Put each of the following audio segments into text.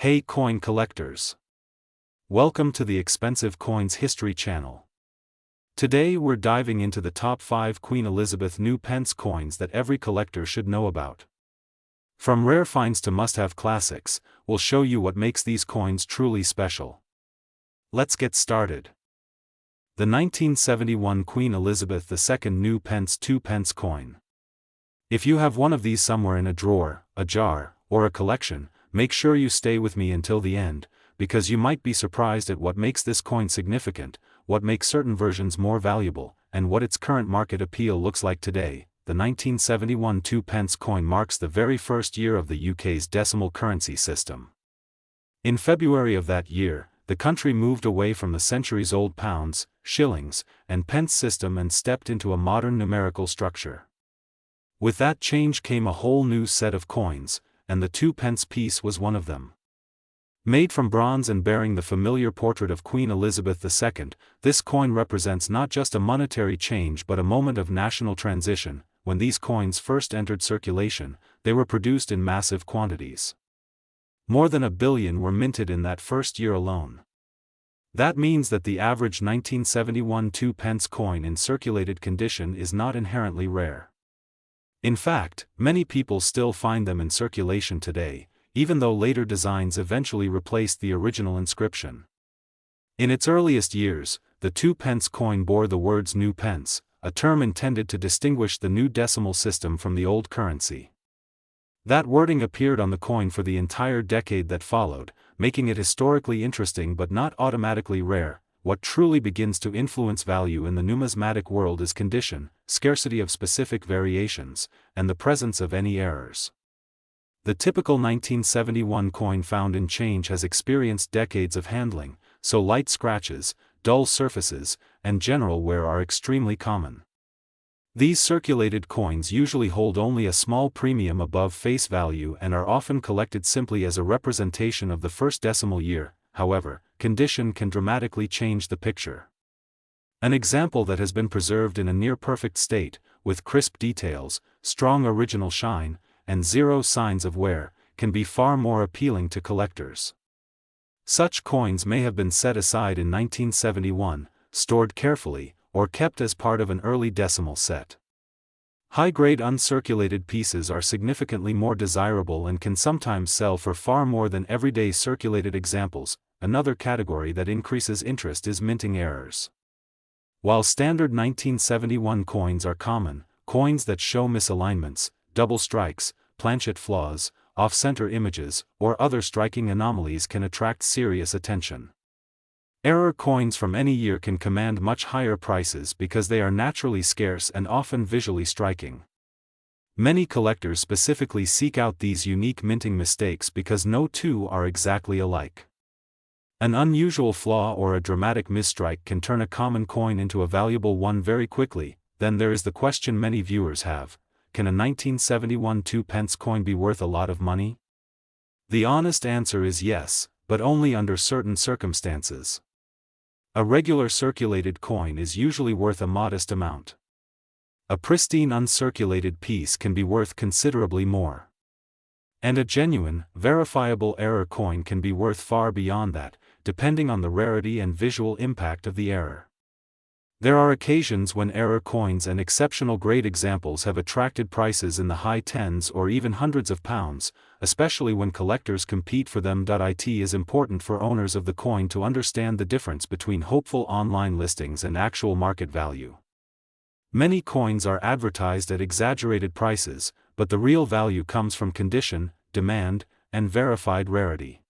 Hey coin collectors! Welcome to the Expensive Coins History channel. Today we're diving into the top 5 Queen Elizabeth New Pence coins that every collector should know about. From rare finds to must-have classics, we'll show you what makes these coins truly special. Let's get started. The 1971 Queen Elizabeth II New Pence 2-pence coin. If you have one of these somewhere in a drawer, a jar, or a collection, make sure you stay with me until the end, because you might be surprised at what makes this coin significant, what makes certain versions more valuable, and what its current market appeal looks like today. The 1971 2-pence coin marks the very first year of the UK's decimal currency system. In February of that year, the country moved away from the centuries-old pounds, shillings, and pence system and stepped into a modern numerical structure. With that change came a whole new set of coins, and the 2-pence piece was one of them. Made from bronze and bearing the familiar portrait of Queen Elizabeth II, this coin represents not just a monetary change but a moment of national transition. When these coins first entered circulation, they were produced in massive quantities. More than 1 billion were minted in that first year alone. That means that the average 1971 2-pence coin in circulated condition is not inherently rare. In fact, many people still find them in circulation today, even though later designs eventually replaced the original inscription. In its earliest years, the 2-pence coin bore the words New Pence, a term intended to distinguish the new decimal system from the old currency. That wording appeared on the coin for the entire decade that followed, making it historically interesting but not automatically rare. What truly begins to influence value in the numismatic world is condition, scarcity of specific variations, and the presence of any errors. The typical 1971 coin found in change has experienced decades of handling, so light scratches, dull surfaces, and general wear are extremely common. These circulated coins usually hold only a small premium above face value and are often collected simply as a representation of the first decimal year. However, condition can dramatically change the picture. An example that has been preserved in a near-perfect state, with crisp details, strong original shine, and zero signs of wear, can be far more appealing to collectors. Such coins may have been set aside in 1971, stored carefully, or kept as part of an early decimal set. High-grade uncirculated pieces are significantly more desirable and can sometimes sell for far more than everyday circulated examples. Another category that increases interest is minting errors. While standard 1971 coins are common, coins that show misalignments, double strikes, planchet flaws, off-center images, or other striking anomalies can attract serious attention. Error coins from any year can command much higher prices because they are naturally scarce and often visually striking. Many collectors specifically seek out these unique minting mistakes because no two are exactly alike. An unusual flaw or a dramatic misstrike can turn a common coin into a valuable one very quickly. Then there is the question many viewers have: can a 1971 2-pence coin be worth a lot of money? The honest answer is yes, but only under certain circumstances. A regular circulated coin is usually worth a modest amount. A pristine uncirculated piece can be worth considerably more. And a genuine, verifiable error coin can be worth far beyond that, depending on the rarity and visual impact of the error. There are occasions when error coins and exceptional grade examples have attracted prices in the high tens or even hundreds of pounds, especially when collectors compete for them. It is important for owners of the coin to understand the difference between hopeful online listings and actual market value. Many coins are advertised at exaggerated prices, but the real value comes from condition, demand, and verified rarity.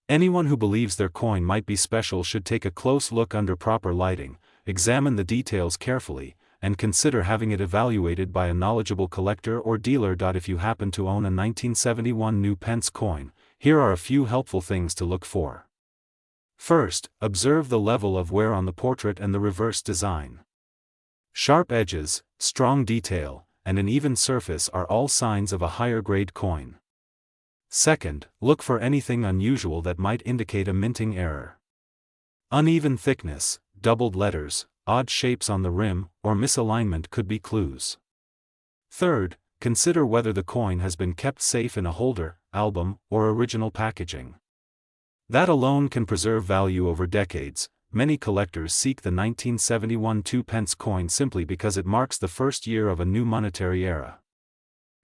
Anyone who believes their coin might be special should take a close look under proper lighting, examine the details carefully, and consider having it evaluated by a knowledgeable collector or dealer. If you happen to own a 1971 New Pence coin, here are a few helpful things to look for. First, observe the level of wear on the portrait and the reverse design. Sharp edges, strong detail, and an even surface are all signs of a higher grade coin. Second, look for anything unusual that might indicate a minting error. Uneven thickness, doubled letters, odd shapes on the rim, or misalignment could be clues. Third, consider whether the coin has been kept safe in a holder, album, or original packaging. That alone can preserve value over decades. Many collectors seek the 1971 2p coin simply because it marks the first year of a new monetary era.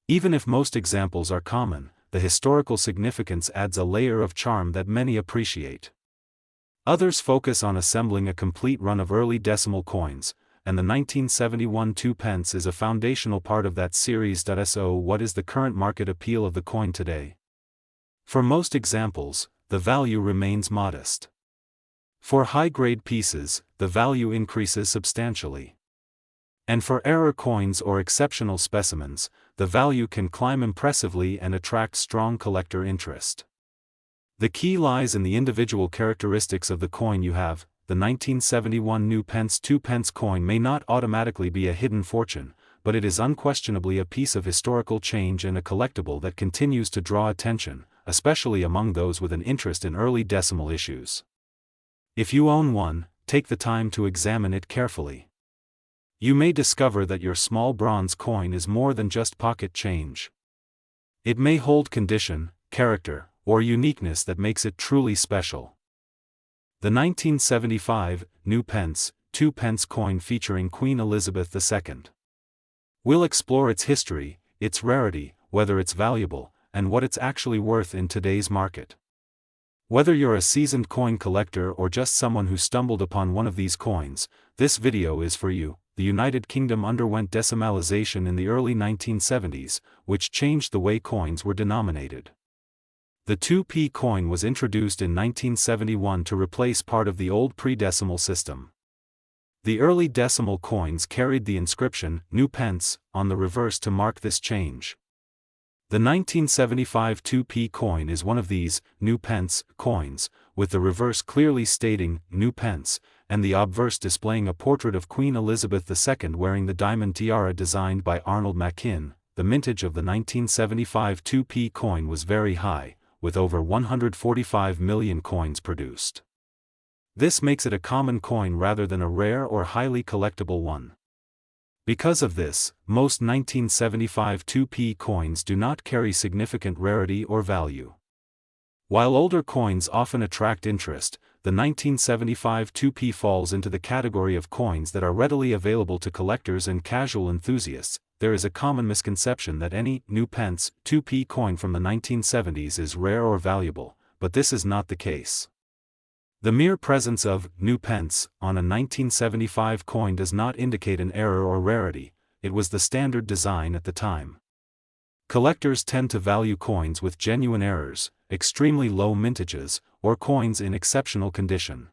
Even if most examples are common, the historical significance adds a layer of charm that many appreciate. Others focus on assembling a complete run of early decimal coins, and the 1971 2p is a foundational part of that series. So, what is the current market appeal of the coin today? For most examples, the value remains modest. For high-grade pieces, the value increases substantially. And for error coins or exceptional specimens, the value can climb impressively and attract strong collector interest. The key lies in the individual characteristics of the coin you have. The 1971 New Pence 2p coin may not automatically be a hidden fortune, but it is unquestionably a piece of historical change and a collectible that continues to draw attention, especially among those with an interest in early decimal issues. If you own one, take the time to examine it carefully. You may discover that your small bronze coin is more than just pocket change. It may hold condition, character, or uniqueness that makes it truly special. The 1975 New Pence 2p coin featuring Queen Elizabeth II. We'll explore its history, its rarity, whether it's valuable, and what it's actually worth in today's market. Whether you're a seasoned coin collector or just someone who stumbled upon one of these coins, this video is for you. The United Kingdom underwent decimalization in the early 1970s, which changed the way coins were denominated. The 2p coin was introduced in 1971 to replace part of the old pre-decimal system. The early decimal coins carried the inscription, New Pence, on the reverse to mark this change. The 1975 2p coin is one of these, New Pence, coins, with the reverse clearly stating, New Pence, and the obverse displaying a portrait of Queen Elizabeth II wearing the diamond tiara designed by Arnold Machin. The mintage of the 1975 2p coin was very high, with over 145 million coins produced. This makes it a common coin rather than a rare or highly collectible one. Because of this, most 1975 2p coins do not carry significant rarity or value. While older coins often attract interest, the 1975 2p falls into the category of coins that are readily available to collectors and casual enthusiasts. There is a common misconception that any New Pence 2p coin from the 1970s is rare or valuable, but this is not the case. The mere presence of New Pence on a 1975 coin does not indicate an error or rarity. It was the standard design at the time. Collectors tend to value coins with genuine errors, extremely low mintages, or coins in exceptional condition.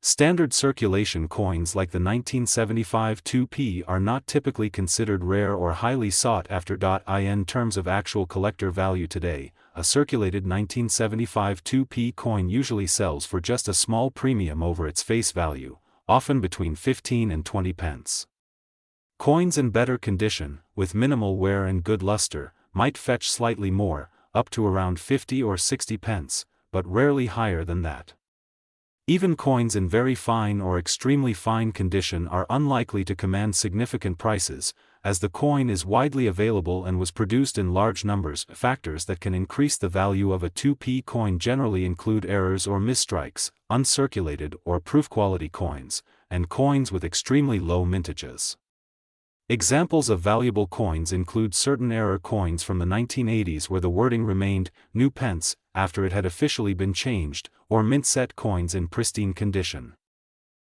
Standard circulation coins like the 1975 2p are not typically considered rare or highly sought after. In terms of actual collector value today, a circulated 1975 2p coin usually sells for just a small premium over its face value, often between 15 and 20 pence. Coins in better condition, with minimal wear and good luster, might fetch slightly more, up to around 50 or 60 pence, but rarely higher than that. Even coins in very fine or extremely fine condition are unlikely to command significant prices, as the coin is widely available and was produced in large numbers. Factors that can increase the value of a 2p coin generally include errors or misstrikes, uncirculated or proof quality coins, and coins with extremely low mintages. Examples of valuable coins include certain error coins from the 1980s where the wording remained, New Pence, after it had officially been changed, or mint-set coins in pristine condition.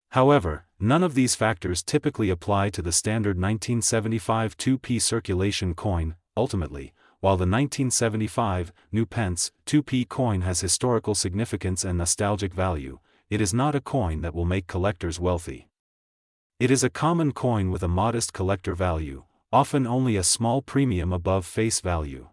However, none of these factors typically apply to the standard 1975 2p circulation coin. Ultimately, while the 1975 New Pence 2p coin has historical significance and nostalgic value, it is not a coin that will make collectors wealthy. It is a common coin with a modest collector value, often only a small premium above face value.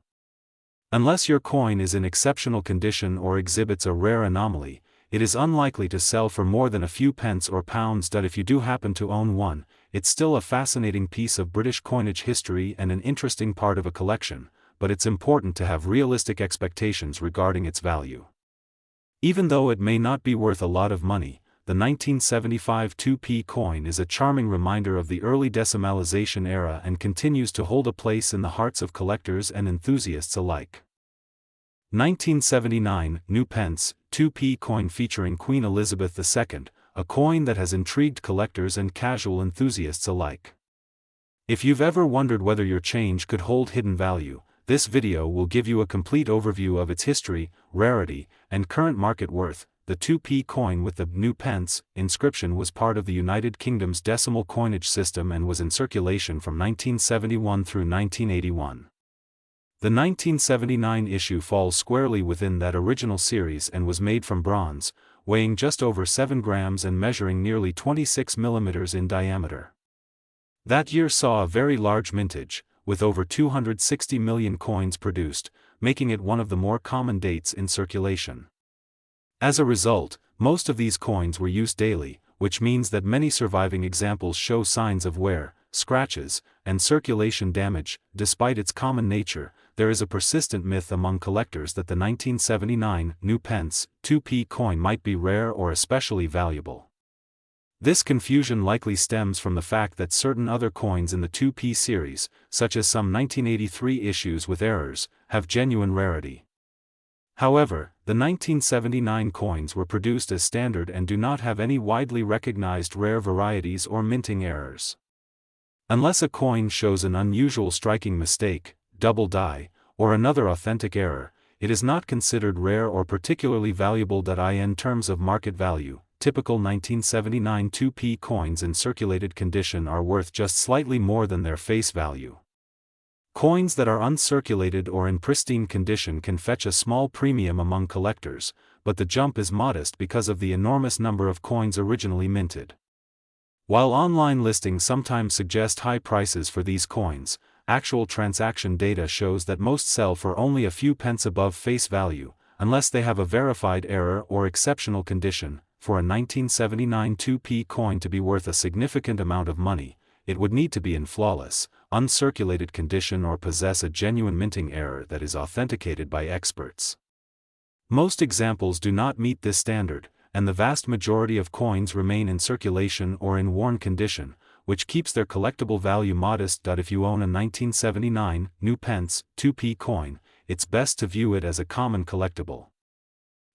Unless your coin is in exceptional condition or exhibits a rare anomaly, it is unlikely to sell for more than a few pence or pounds. If you do happen to own one, it's still a fascinating piece of British coinage history and an interesting part of a collection, but it's important to have realistic expectations regarding its value. Even though it may not be worth a lot of money, the 1975 2p coin is a charming reminder of the early decimalization era and continues to hold a place in the hearts of collectors and enthusiasts alike. 1979 New Pence, 2p coin featuring Queen Elizabeth II, a coin that has intrigued collectors and casual enthusiasts alike. If you've ever wondered whether your change could hold hidden value, this video will give you a complete overview of its history, rarity, and current market worth. The 2p coin with the New Pence inscription was part of the United Kingdom's decimal coinage system and was in circulation from 1971 through 1981. The 1979 issue falls squarely within that original series and was made from bronze, weighing just over 7 grams and measuring nearly 26 millimeters in diameter. That year saw a very large mintage, with over 260 million coins produced, making it one of the more common dates in circulation. As a result, most of these coins were used daily, which means that many surviving examples show signs of wear, scratches, and circulation damage. Despite its common nature, there is a persistent myth among collectors that the 1979 New Pence 2p coin might be rare or especially valuable. This confusion likely stems from the fact that certain other coins in the 2p series, such as some 1983 issues with errors, have genuine rarity. However, the 1979 coins were produced as standard and do not have any widely recognized rare varieties or minting errors. Unless a coin shows an unusual striking mistake, double die, or another authentic error, it is not considered rare or particularly valuable. In terms of market value, typical 1979 2p coins in circulated condition are worth just slightly more than their face value. Coins that are uncirculated or in pristine condition can fetch a small premium among collectors, but the jump is modest because of the enormous number of coins originally minted. While online listings sometimes suggest high prices for these coins, actual transaction data shows that most sell for only a few pence above face value, unless they have a verified error or exceptional condition. For a 1979 2p coin to be worth a significant amount of money, it would need to be in flawless, uncirculated condition or possess a genuine minting error that is authenticated by experts. Most examples do not meet this standard, and the vast majority of coins remain in circulation or in worn condition, which keeps their collectible value modest. If you own a 1979 New Pence 2p coin, it's best to view it as a common collectible.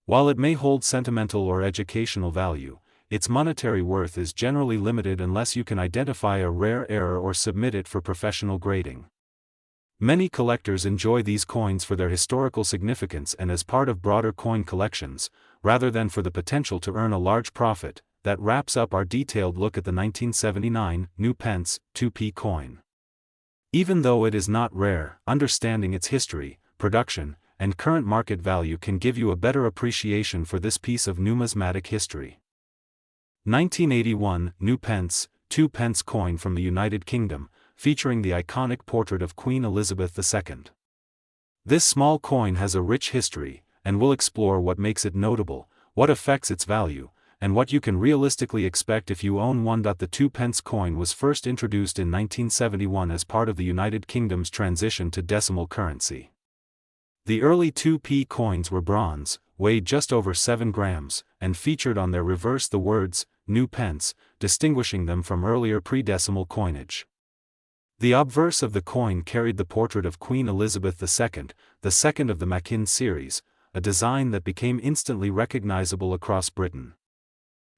While it may hold sentimental or educational value, its monetary worth is generally limited unless you can identify a rare error or submit it for professional grading. Many collectors enjoy these coins for their historical significance and as part of broader coin collections, rather than for the potential to earn a large profit. That wraps up our detailed look at the 1979 New Pence 2p coin. Even though it is not rare, understanding its history, production, and current market value can give you a better appreciation for this piece of numismatic history. 1981 New Pence 2 pence coin from the United Kingdom, featuring the iconic portrait of Queen Elizabeth II. This small coin has a rich history, and we'll explore what makes it notable, what affects its value, and what you can realistically expect if you own one. The 2 pence coin was first introduced in 1971 as part of the United Kingdom's transition to decimal currency. The early 2p coins were bronze, weighed just over 7 grams, and featured on their reverse the words, New Pence, distinguishing them from earlier pre-decimal coinage. The obverse of the coin carried the portrait of Queen Elizabeth II, the second of the Mackin series, a design that became instantly recognizable across Britain.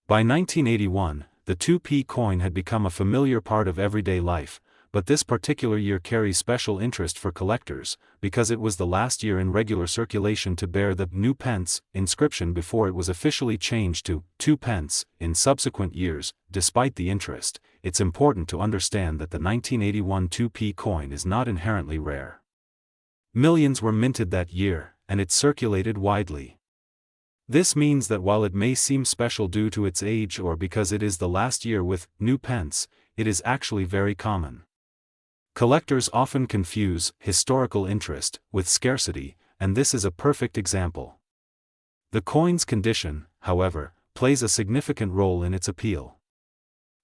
By 1981, the 2p coin had become a familiar part of everyday life, but this particular year carries special interest for collectors, because it was the last year in regular circulation to bear the New Pence inscription before it was officially changed to 2 pence in subsequent years. Despite the interest, it's important to understand that the 1981 2p coin is not inherently rare. Millions were minted that year, and it circulated widely. This means that while it may seem special due to its age or because it is the last year with New Pence, it is actually very common. Collectors often confuse historical interest with scarcity, and this is a perfect example. The coin's condition, however, plays a significant role in its appeal.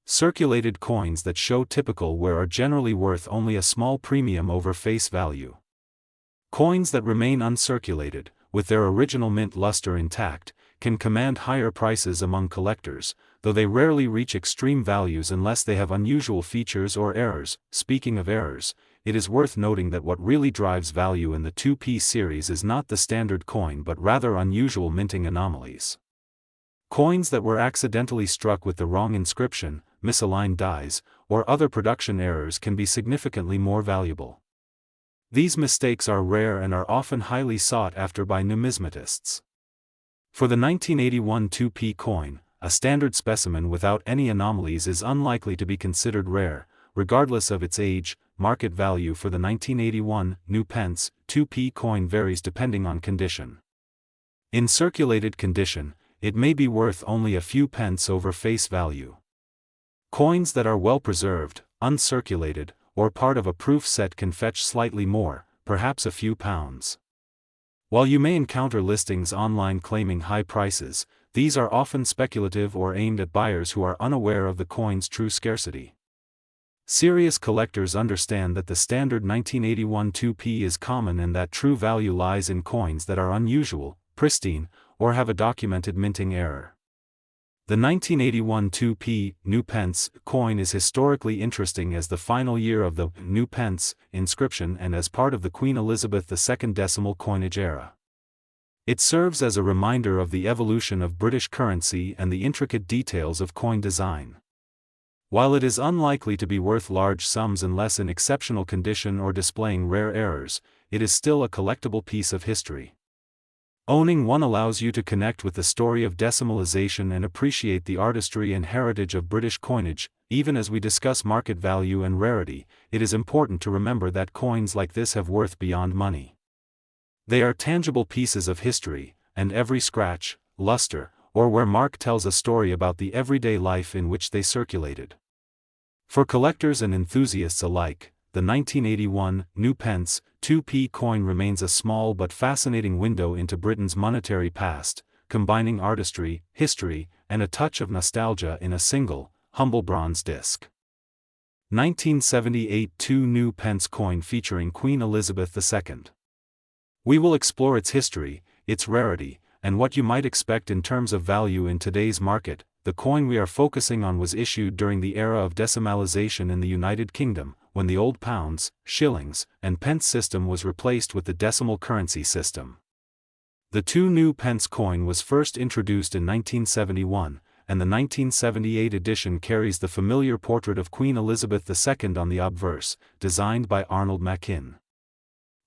Circulated coins that show typical wear are generally worth only a small premium over face value. Coins that remain uncirculated, with their original mint luster intact, can command higher prices among collectors, though they rarely reach extreme values unless they have unusual features or errors. Speaking of errors, it is worth noting that what really drives value in the 2p series is not the standard coin but rather unusual minting anomalies. Coins that were accidentally struck with the wrong inscription, misaligned dies, or other production errors can be significantly more valuable. These mistakes are rare and are often highly sought after by numismatists. For the 1981 2p coin, a standard specimen without any anomalies is unlikely to be considered rare, regardless of its age. Market value for the 1981 New Pence 2p coin varies depending on condition. In circulated condition, it may be worth only a few pence over face value. Coins that are well preserved, uncirculated, or part of a proof set can fetch slightly more, perhaps a few pounds. While you may encounter listings online claiming high prices, these are often speculative or aimed at buyers who are unaware of the coin's true scarcity. Serious collectors understand that the standard 1981 2p is common and that true value lies in coins that are unusual, pristine, or have a documented minting error. The 1981 2p New Pence coin is historically interesting as the final year of the New Pence inscription and as part of the Queen Elizabeth II decimal coinage era. It serves as a reminder of the evolution of British currency and the intricate details of coin design. While it is unlikely to be worth large sums unless in exceptional condition or displaying rare errors, it is still a collectible piece of history. Owning one allows you to connect with the story of decimalization and appreciate the artistry and heritage of British coinage. Even as we discuss market value and rarity, it is important to remember that coins like this have worth beyond money. They are tangible pieces of history, and every scratch, luster, or wear mark tells a story about the everyday life in which they circulated. For collectors and enthusiasts alike, the 1981 New Pence 2p coin remains a small but fascinating window into Britain's monetary past, combining artistry, history, and a touch of nostalgia in a single, humble bronze disc. 1978 2 New Pence coin featuring Queen Elizabeth II. We will explore its history, its rarity, and what you might expect in terms of value in today's market. The coin we are focusing on was issued during the era of decimalization in the United Kingdom, when the old pounds, shillings, and pence system was replaced with the decimal currency system. The 2 New Pence coin was first introduced in 1971, and the 1978 edition carries the familiar portrait of Queen Elizabeth II on the obverse, designed by Arnold Machin.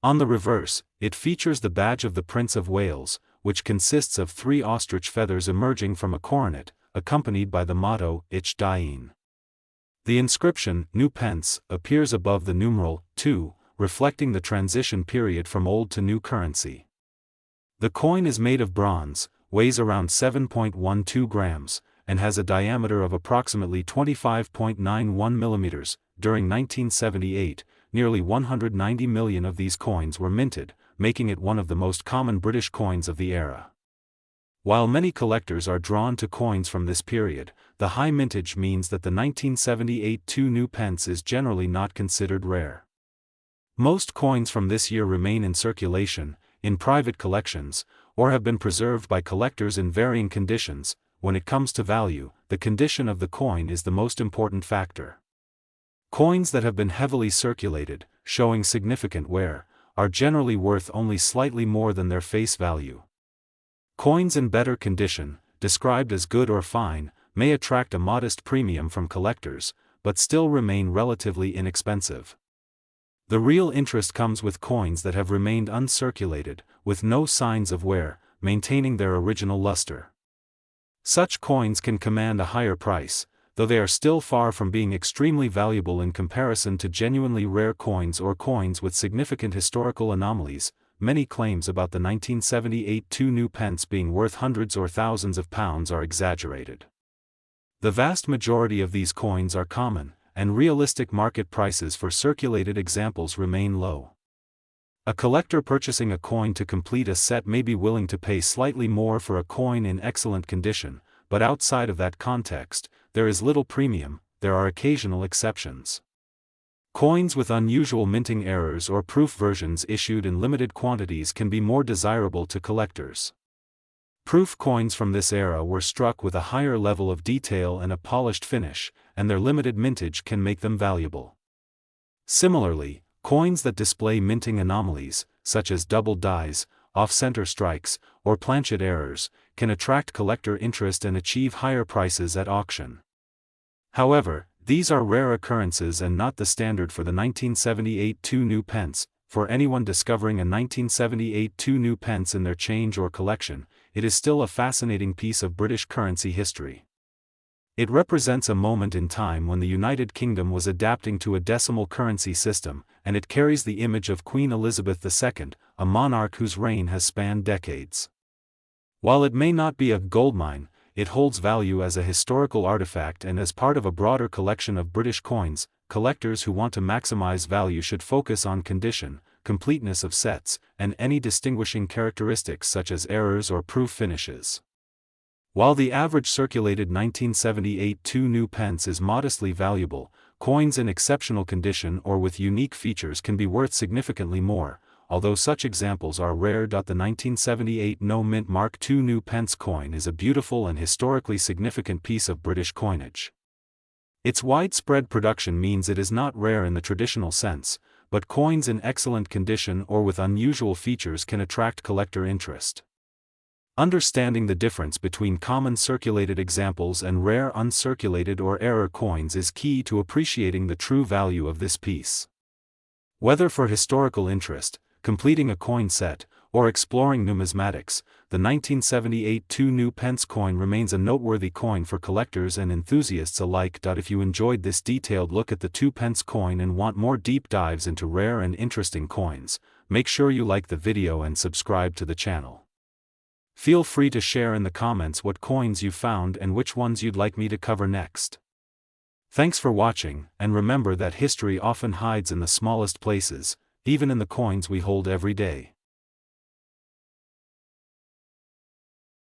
On the reverse, it features the badge of the Prince of Wales, which consists of 3 ostrich feathers emerging from a coronet, accompanied by the motto, Ich Dien. The inscription, New Pence, appears above the numeral, 2, reflecting the transition period from old to new currency. The coin is made of bronze, weighs around 7.12 grams, and has a diameter of approximately 25.91 millimeters. During 1978, nearly 190 million of these coins were minted, making it one of the most common British coins of the era. While many collectors are drawn to coins from this period, the high mintage means that the 1978 2 New Pence is generally not considered rare. Most coins from this year remain in circulation, in private collections, or have been preserved by collectors in varying conditions. When it comes to value, the condition of the coin is the most important factor. Coins that have been heavily circulated, showing significant wear, are generally worth only slightly more than their face value. Coins in better condition, described as good or fine, may attract a modest premium from collectors, but still remain relatively inexpensive. The real interest comes with coins that have remained uncirculated, with no signs of wear, maintaining their original luster. Such coins can command a higher price, though they are still far from being extremely valuable in comparison to genuinely rare coins or coins with significant historical anomalies. Many claims about the 1978 2 New Pence being worth hundreds or thousands of pounds are exaggerated. The vast majority of these coins are common, and realistic market prices for circulated examples remain low. A collector purchasing a coin to complete a set may be willing to pay slightly more for a coin in excellent condition, but outside of that context, there is little premium. There are occasional exceptions. Coins with unusual minting errors or proof versions issued in limited quantities can be more desirable to collectors. Proof coins from this era were struck with a higher level of detail and a polished finish, and their limited mintage can make them valuable. Similarly, coins that display minting anomalies, such as double dies, off-center strikes, or planchet errors, can attract collector interest and achieve higher prices at auction. However, these are rare occurrences and not the standard for the 1978 2 New Pence. For anyone discovering a 1978 2 New Pence in their change or collection, it is still a fascinating piece of British currency history. It represents a moment in time when the United Kingdom was adapting to a decimal currency system, and it carries the image of Queen Elizabeth II, a monarch whose reign has spanned decades. While it may not be a goldmine, it holds value as a historical artifact and as part of a broader collection of British coins. Collectors who want to maximize value should focus on condition, completeness of sets, and any distinguishing characteristics such as errors or proof finishes. While the average circulated 1978 2 New Pence is modestly valuable, coins in exceptional condition or with unique features can be worth significantly more, although such examples are rare. The 1978 No Mint Mark II New Pence coin is a beautiful and historically significant piece of British coinage. Its widespread production means it is not rare in the traditional sense, but coins in excellent condition or with unusual features can attract collector interest. Understanding the difference between common circulated examples and rare uncirculated or error coins is key to appreciating the true value of this piece. Whether for historical interest, completing a coin set, or exploring numismatics, the 1978 2 New Pence coin remains a noteworthy coin for collectors and enthusiasts alike. If you enjoyed this detailed look at the 2 pence coin and want more deep dives into rare and interesting coins, make sure you like the video and subscribe to the channel. Feel free to share in the comments what coins you found and which ones you'd like me to cover next. Thanks for watching, and remember that history often hides in the smallest places, even in the coins we hold every day.